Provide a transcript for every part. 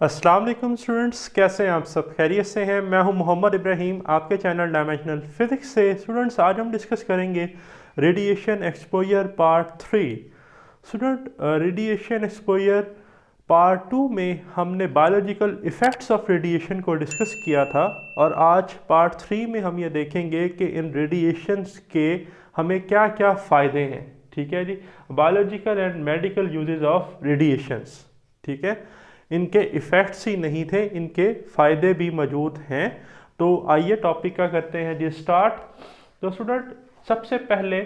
अस्सलाम वालेकुम स्टूडेंट्स, कैसे हैं आप सब? खैरियत से हैं? मैं हूं मोहम्मद इब्राहिम, आपके चैनल डायमेंशनल फिज़िक्स से। स्टूडेंट्स, आज हम डिस्कस करेंगे radiation exposure part 3। Student, radiation exposure part 2 में हमने बायोलॉजिकल इफ़ेक्ट्स ऑफ रेडिएशन को डिस्कस किया था, और आज पार्ट 3 में हम ये देखेंगे कि इन रेडिएशंस के हमें क्या क्या फ़ायदे हैं। ठीक है जी, biological and medical uses of radiations. ठीक है, इनके इफ़ेक्ट्स ही नहीं थे, इनके फ़ायदे भी मौजूद हैं। तो आइए टॉपिक का करते हैं जी स्टार्ट। तो स्टूडेंट, सबसे पहले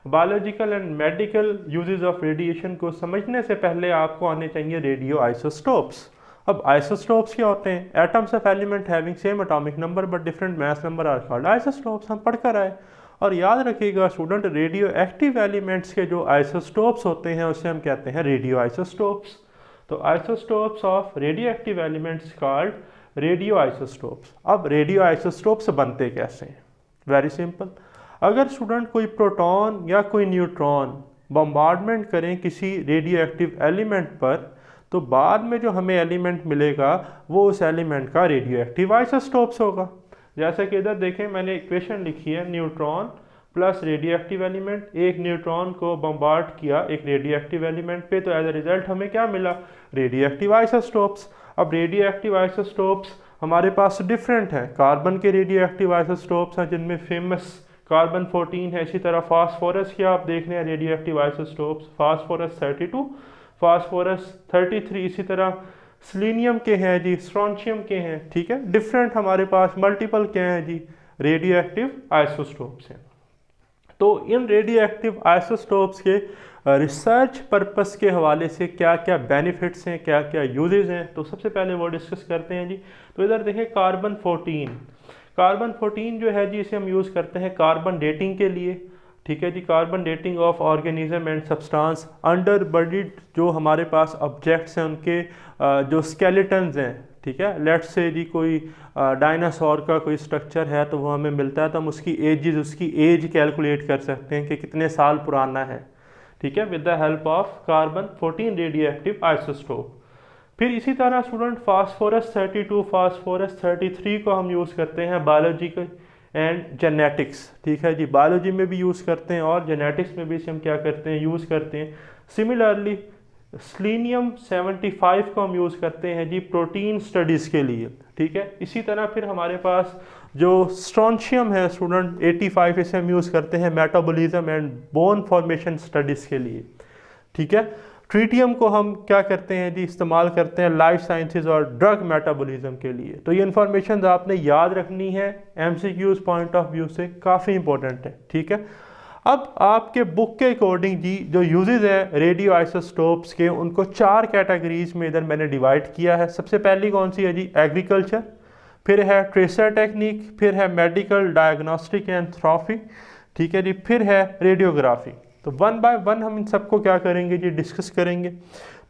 biological and medical uses of radiation को समझने से पहले आपको आने चाहिए रेडियो आइसोटोप्स। अब आइसोटोप्स क्या होते हैं? Atoms of element having same atomic number but different mass number are called isotopes. हम पढ़ कर आए। और याद रखिएगा स्टूडेंट, रेडियो एक्टिव एलिमेंट्स के जो आइसोटोप्स होते हैं उसे हम कहते हैं रेडियो आइसोटोप्स। तो isotopes of radio active elements called radio isotopes. अब रेडियो आइसोटोप्स बनते कैसे हैं? Very simple. अगर स्टूडेंट कोई प्रोटॉन या कोई न्यूट्रॉन बम्बार्डमेंट करें किसी रेडियो एक्टिव एलिमेंट पर, तो बाद में जो हमें एलिमेंट मिलेगा वो उस एलिमेंट का रेडियो एक्टिव आइसोटोप्स होगा। जैसे कि इधर देखें, मैंने इक्वेशन लिखी है, neutron plus radio active element. एक न्यूट्रॉन को बम्बार्ड किया एक रेडियो एक्टिव एलिमेंट पे, तो एज अ रिजल्ट हमें क्या मिला? Radio active isotopes. अब रेडियो एक्टिव आइसोटोप्स हमारे पास डिफरेंट हैं। कार्बन के रेडियो एक्टिव आइसोटोप्स हैं जिनमें फेमस कार्बन 14 है। इसी तरह फास्फोरस के आप देख रहे हैं radio active isotopes, phosphorus 32, phosphorus 33। इसी तरह सेलेनियम के हैं जी, स्ट्रोंशियम के हैं। ठीक है, डिफरेंट हमारे पास मल्टीपल क्या हैं जी, रेडियो एक्टिव आइसोटोप्स हैं। तो इन रेडियो एक्टिव आइसोटोप्स के रिसर्च पर्पस के हवाले से क्या क्या बेनिफिट्स हैं, क्या क्या यूजेस हैं, तो सबसे पहले वो डिस्कस करते हैं जी। तो इधर देखें, कार्बन 14। कार्बन 14 जो है जी, इसे हम यूज़ करते हैं कार्बन डेटिंग के लिए। ठीक है जी, carbon dating of organism and substance under bodied जो हमारे पास ऑब्जेक्ट्स हैं उनके जो स्केलेटन्स हैं। ठीक है, लेट्स से जी कोई डायनासोर का कोई स्ट्रक्चर है तो वो हमें मिलता है, तो हम उसकी एज कैलकुलेट कर सकते हैं कि कितने साल पुराना है। ठीक है, with the help of carbon 14 radio active isotope. फिर इसी तरह स्टूडेंट, फास्फोरस 32, फास्फोरस 33 को हम यूज़ करते हैं बायोलॉजिकल एंड जेनेटिक्स। ठीक है जी, बायोलॉजी में भी यूज़ करते हैं और जेनेटिक्स में भी इसे हम क्या करते हैं, यूज़ करते हैं। सिमिलरली सेलेनियम 75 को हम यूज़ करते हैं जी प्रोटीन स्टडीज़ के लिए। ठीक है, इसी तरह फिर हमारे पास जो स्ट्रोंशियम है स्टूडेंट 85, इसे हम यूज़ करते हैं metabolism and bone formation studies के लिए। ठीक है, ट्रीटियम को हम क्या करते हैं जी, इस्तेमाल करते हैं लाइफ साइंसेज और ड्रग मेटाबॉलिज्म के लिए। तो ये इन्फॉर्मेशन आपने याद रखनी है, एमसीक्यूज पॉइंट ऑफ व्यू से काफ़ी इंपॉर्टेंट है। ठीक है, अब आपके बुक के अकॉर्डिंग जी जो यूजेस हैं रेडियो आइसोटोप्स के, उनको 4 कैटेगरीज में इधर मैंने डिवाइड किया है। सबसे पहली कौन सी है जी? एग्रीकल्चर। फिर है ट्रेसर टेक्निक। फिर है मेडिकल डायग्नोस्टिक एंड थेरेपी। ठीक है जी, फिर है रेडियोग्राफी। तो वन बाय वन हम इन सबको क्या करेंगे जी, डिस्कस करेंगे।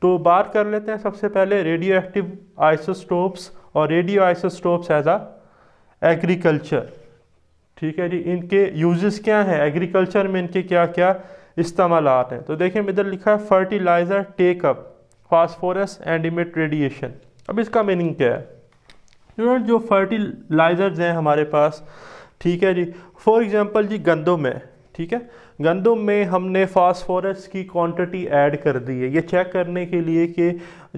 तो बात कर लेते हैं सबसे पहले रेडियो एक्टिव आइसोटोप्स और रेडियो आइसोटोप्स एज आ एग्रीकल्चर। ठीक है जी, इनके यूजेस क्या हैं, एग्रीकल्चर में इनके क्या क्या इस्तेमालात हैं। तो देखें, इधर लिखा है fertilizer take up phosphorus and emit radiation. अब इसका मीनिंग क्या है? जो फर्टिलाइज़र्स हैं हमारे पास, ठीक है जी, फॉर एग्जांपल जी गंदम है। ठीक है, गंदम में हमने फास्फोरस की क्वांटिटी ऐड कर दी है, ये चेक करने के लिए कि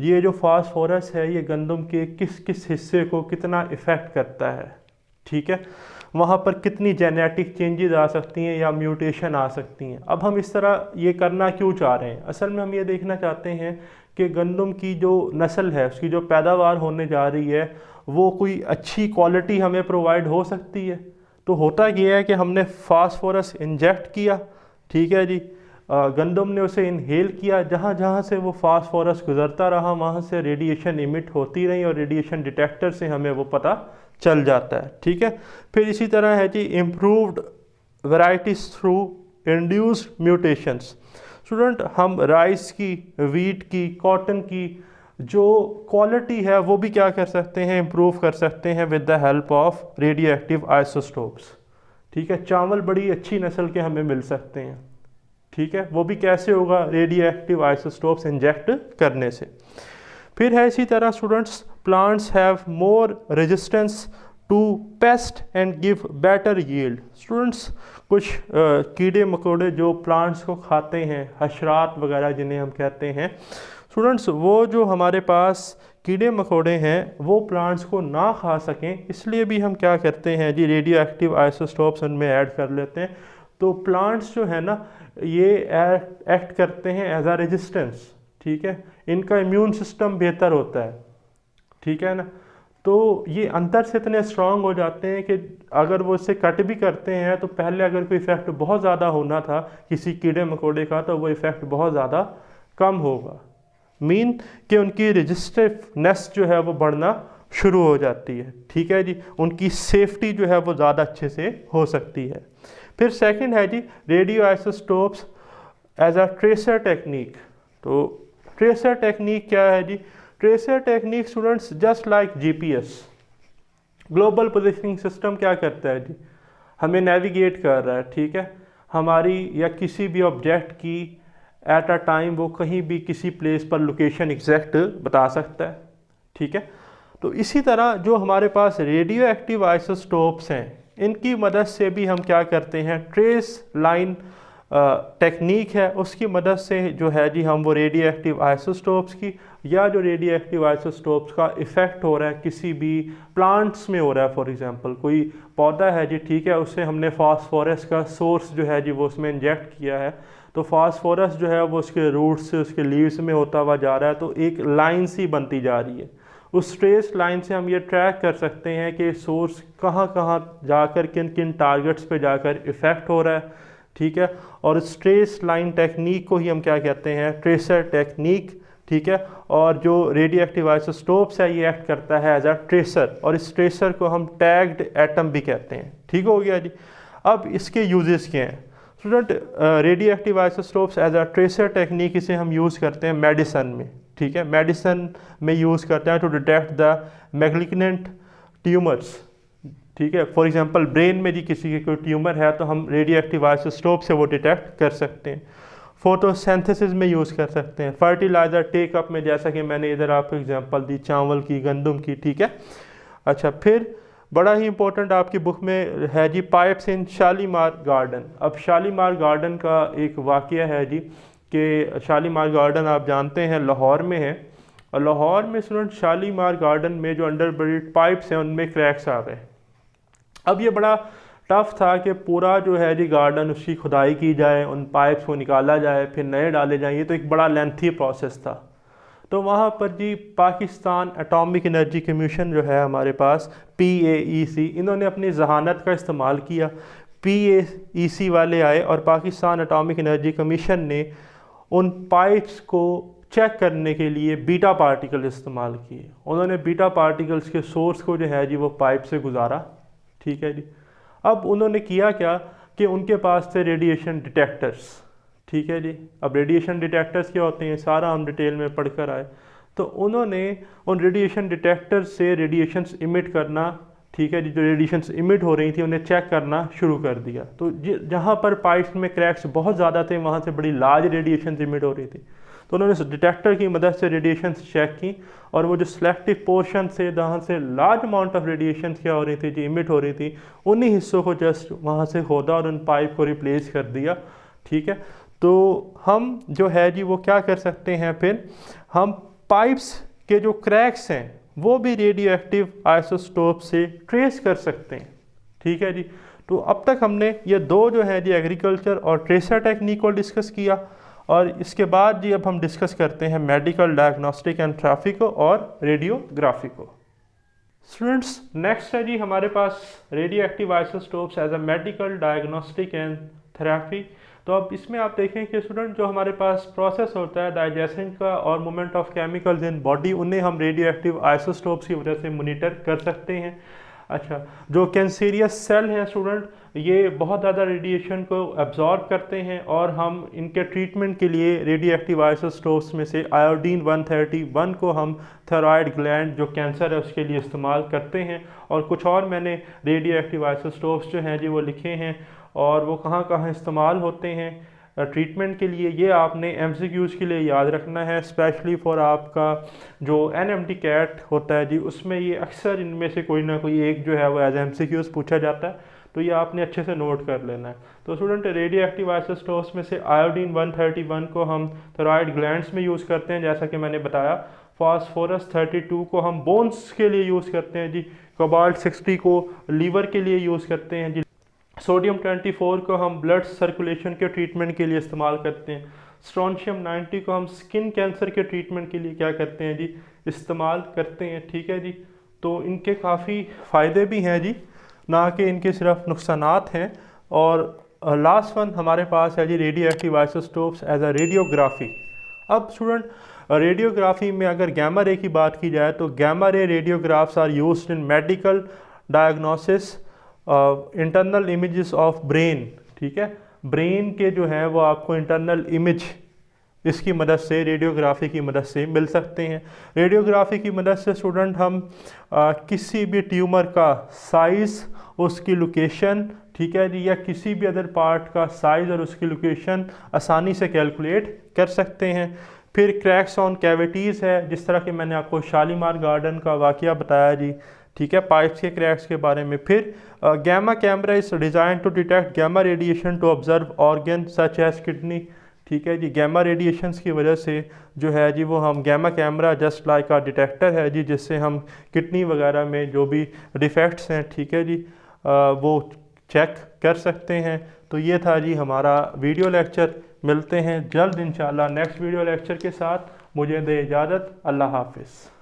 ये जो फास्फोरस है ये गंदम के किस किस हिस्से को कितना इफ़ेक्ट करता है। ठीक है, वहाँ पर कितनी जेनेटिक चेंजेस आ सकती हैं या म्यूटेशन आ सकती हैं। अब हम इस तरह ये करना क्यों चाह रहे हैं? असल में हम ये देखना चाहते हैं कि गंदम की जो नस्ल है, उसकी जो पैदावार होने जा रही है, वो कोई अच्छी क्वालिटी हमें प्रोवाइड हो सकती है। तो होता ये है कि हमने फास्फोरस इंजेक्ट किया। ठीक है जी, गंदम ने उसे इनहेल किया, जहाँ जहाँ से वो फास्फोरस गुजरता रहा वहाँ से रेडिएशन इमिट होती रही और रेडिएशन डिटेक्टर से हमें वो पता चल जाता है। ठीक है, फिर इसी तरह है जी improved varieties through induced mutations. Student, हम राइस की, वीट की, कॉटन की जो क्वालिटी है वो भी क्या कर सकते हैं, इम्प्रूव कर सकते हैं with the help of radio active isotopes. ठीक है, चावल बड़ी अच्छी नस्ल के हमें मिल सकते हैं। ठीक है, वो भी कैसे होगा? रेडियो एक्टिव आइसोटोप्स इंजेक्ट करने से। फिर है इसी तरह students, plants have more resistance to pest and give better yield. Students कुछ कीड़े मकोड़े जो प्लांट्स को खाते हैं, हशरात वगैरह जिन्हें हम कहते हैं, स्टूडेंट्स वो जो हमारे पास कीड़े मकोड़े हैं वो प्लांट्स को ना खा सकें, इसलिए भी हम क्या करते हैं जी, रेडियो एक्टिव आइसोटोप्स उनमें ऐड कर लेते हैं। तो प्लांट्स जो है ना ये एक्ट करते हैं एज अ रेजिस्टेंस, ठीक है, इनका इम्यून सिस्टम बेहतर होता है, ठीक है ना। तो ये अंदर से इतने स्ट्रांग हो जाते हैं कि अगर वो इससे कट भी करते हैं तो पहले अगर कोई इफ़ेक्ट बहुत ज़्यादा होना था किसी कीड़े मकोड़े का तो वो इफ़ेक्ट बहुत ज़्यादा कम होगा, मीन कि उनकी रेजिस्टिवनेस जो है वो बढ़ना शुरू हो जाती है, ठीक है जी, उनकी सेफ्टी जो है वो ज़्यादा अच्छे से हो सकती है। फिर सेकंड है जी radioisotopes as a tracer technique. तो ट्रेसर टेक्निक क्या है जी, tracer technique students just like GPS, global positioning system क्या करता है जी, हमें नेविगेट कर रहा है, ठीक है, हमारी या किसी भी ऑब्जेक्ट की एट अ टाइम वो कहीं भी किसी प्लेस पर लोकेशन एग्जैक्ट बता सकता है, ठीक है। तो इसी तरह जो हमारे पास रेडियो एक्टिव आइसोटोप्स हैं इनकी मदद से भी हम क्या करते हैं, ट्रेस लाइन टेक्निक है उसकी मदद से जो है जी हम वो रेडियो एक्टिव आइसोटोप्स की या जो रेडियो एक्टिव आइसोटोप्स का इफ़ेक्ट हो रहा है किसी भी प्लांट्स में हो रहा है, फॉर एग्जांपल कोई पौधा है जी, ठीक है, उससे हमने फास्फोरस का सोर्स जो है जी वो उसमें इंजेक्ट किया है, तो फास्फोरस जो है वो उसके रूट्स से उसके लीव्स में होता हुआ जा रहा है, तो एक लाइन सी बनती जा रही है। उस ट्रेस लाइन से हम ये ट्रैक कर सकते हैं कि सोर्स कहाँ कहाँ जाकर किन किन टारगेट्स पे जाकर इफ़ेक्ट हो रहा है, ठीक है। और इस ट्रेस लाइन टेक्निक को ही हम क्या कहते हैं, ट्रेसर टेक्निक, ठीक है। और जो रेडियो एक्टिव आइसोटोप्स है ये एक्ट करता है एज अ ट्रेसर, और इस ट्रेसर को हम टैग्ड एटम भी कहते हैं, ठीक हो गया जी। अब इसके यूजेस क्या हैं student, radioactive isotopes as a tracer technique इसे हम यूज़ करते हैं मेडिसन में, ठीक है, मेडिसन में यूज़ करते हैं to detect the malignant tumours, ठीक है। फॉर एग्जांपल ब्रेन में जी किसी के कोई ट्यूमर है तो हम रेडियो एक्टिव आइसोटोप से वो डिटेक्ट कर सकते हैं। फोटोसिंथेसिस में यूज़ कर सकते हैं, फर्टिलाइज़र टेकअप में, जैसा कि मैंने इधर आपको एग्जांपल दी चावल की, गंदम की, ठीक है। अच्छा, फिर बड़ा ही इंपॉर्टेंट आपकी बुक में है जी पाइप्स इन शालीमार गार्डन। अब शालीमार गार्डन का एक वाक़या है जी कि शालीमार गार्डन आप जानते हैं लाहौर में है, और लाहौर में स्टूडेंट शालीमार गार्डन में जो अंडरग्राउंड पाइप्स हैं उनमें क्रैक्स आ गए। अब ये बड़ा टफ था कि पूरा जो है जी गार्डन उसकी खुदाई की जाए, उन पाइप्स को निकाला जाए, फिर नए डाले जाए, ये तो एक बड़ा लेंथी प्रोसेस था। तो वहाँ पर जी पाकिस्तान एटॉमिक एनर्जी कमीशन जो है हमारे पास, PAEC, इन्होंने अपनी जहानत का इस्तेमाल किया। PAEC वाले आए और पाकिस्तान एटॉमिक एनर्जी कमीशन ने उन पाइप्स को चेक करने के लिए बीटा पार्टिकल इस्तेमाल किए। उन्होंने बीटा पार्टिकल्स के सोर्स को जो है जी वो पाइप से गुजारा, ठीक है जी। अब उन्होंने किया क्या कि उनके पास थे रेडिएशन डिटेक्टर्स, ठीक है जी। अब रेडिएशन डिटेक्टर्स क्या होते हैं सारा हम डिटेल में पढ़कर आए। तो उन्होंने उन रेडिएशन डिटेक्टर्स से रेडिएशंस इमिट करना, ठीक है जी, जो रेडिएशंस इमिट हो रही थी उन्हें चेक करना शुरू कर दिया। तो जहाँ पर पाइप्स में क्रैक्स बहुत ज़्यादा थे वहाँ से बड़ी लार्ज रेडिएशंस इमिट हो रही थी, तो उन्होंने डिटेक्टर की मदद से रेडिएशंस चेक की, और वो जो सिलेक्टिव पोर्शन से जहाँ से लार्ज अमाउंट ऑफ रेडिएशंस क्या हो रही थी, जो इमिट हो रही थी, उन्हीं हिस्सों को जस्ट वहाँ से खोदा और उन पाइप को रिप्लेस कर दिया, ठीक है। तो हम जो है जी वो क्या कर सकते हैं, फिर हम पाइप्स के जो क्रैक्स हैं वो भी रेडियो एक्टिव आइसोटोप से ट्रेस कर सकते हैं, ठीक है जी। तो अब तक हमने ये दो जो है जी एग्रीकल्चर और ट्रेसर टेक्निक को डिस्कस किया, और इसके बाद जी अब हम डिस्कस करते हैं मेडिकल डायग्नोस्टिक एंड थेरेपी को और रेडियोग्राफी को। स्टूडेंट्स नेक्स्ट है जी हमारे पास radioactive isotopes as a medical diagnostic and therapy. तो अब इसमें आप देखें कि स्टूडेंट जो हमारे पास प्रोसेस होता है डाइजेशन का और movement of chemicals in body, उन्हें हम रेडियो एक्टिव आइसोटोप्स की वजह से मॉनिटर कर सकते हैं। अच्छा, जो कैंसरियस सेल हैं स्टूडेंट, ये बहुत ज़्यादा रेडिएशन को एब्जॉर्ब करते हैं, और हम इनके ट्रीटमेंट के लिए रेडियो एक्टिव आइसोटोप्स में से आयोडीन 131 को हम थायराइड ग्लैंड जो कैंसर है उसके लिए इस्तेमाल करते हैं। और कुछ और मैंने रेडियो एक्टिव आइसोटोप्स जो हैं जी वो लिखे हैं, और वो कहाँ कहाँ इस्तेमाल होते हैं। ट्रीटमेंट के लिए, ये आपने MCQs के लिए याद रखना है, स्पेशली फॉर आपका जो NMT कैट होता है जी, उसमें ये अक्सर इनमें से कोई ना कोई एक जो है वो एज MCQs पूछा जाता है, तो ये आपने अच्छे से नोट कर लेना है। तो स्टूडेंट, रेडियो एक्टिव आइसोटोप्स में से आयोडीन 131 को हम थायराइड ग्लैंड्स में यूज़ करते हैं, जैसा कि मैंने बताया। फास्फोरस 32 को हम बोन्स के लिए यूज़ करते हैं जी। कोबाल्ट 60 को लीवर के लिए यूज़ करते हैं जी। सोडियम 24 को हम ब्लड सर्कुलेशन के ट्रीटमेंट के लिए इस्तेमाल करते हैं। स्ट्रोंशियम 90 को हम स्किन कैंसर के ट्रीटमेंट के लिए क्या करते हैं जी, इस्तेमाल करते हैं। ठीक है जी, तो इनके काफ़ी फ़ायदे भी हैं जी, ना कि इनके सिर्फ नुकसानात हैं। और लास्ट वन हमारे पास है जी radioactive isotopes as a radiography. अब स्टूडेंट, रेडियोग्राफी में अगर गैमा रे की बात की जाए तो gamma ray radiographs are used in medical diagnosis internal images of brain. ठीक है, ब्रेन के जो है वो आपको इंटरनल इमेज इसकी मदद से, रेडियोग्राफी की मदद से मिल सकते हैं। रेडियोग्राफी की मदद से स्टूडेंट हम किसी भी ट्यूमर का साइज़, उसकी लोकेशन, ठीक है जी, या किसी भी अदर पार्ट का साइज़ और उसकी लोकेशन आसानी से कैलकुलेट कर सकते हैं। फिर क्रैक्स ऑन कैविटीज़ है, जिस तरह के मैंने आपको शालीमार गार्डन का वाक़या बताया जी, ठीक है, पाइप्स के क्रैक्स के बारे में। फिर gamma camera is design to detect gamma radiation to observe organ such as kidney. ठीक है जी, गैमा रेडिएशंस की वजह से जो है जी वो हम गैमा कैमरा जस्ट लाइक आ डिटेक्टर है जी, जिससे हम किडनी वगैरह में जो भी डिफेक्ट्स हैं, ठीक है जी, वो चेक कर सकते हैं। तो ये था जी हमारा वीडियो लेक्चर। मिलते हैं जल्द इंशाल्लाह नेक्स्ट वीडियो लेक्चर के साथ। मुझे दे इजाज़त। अल्लाह हाफिज़।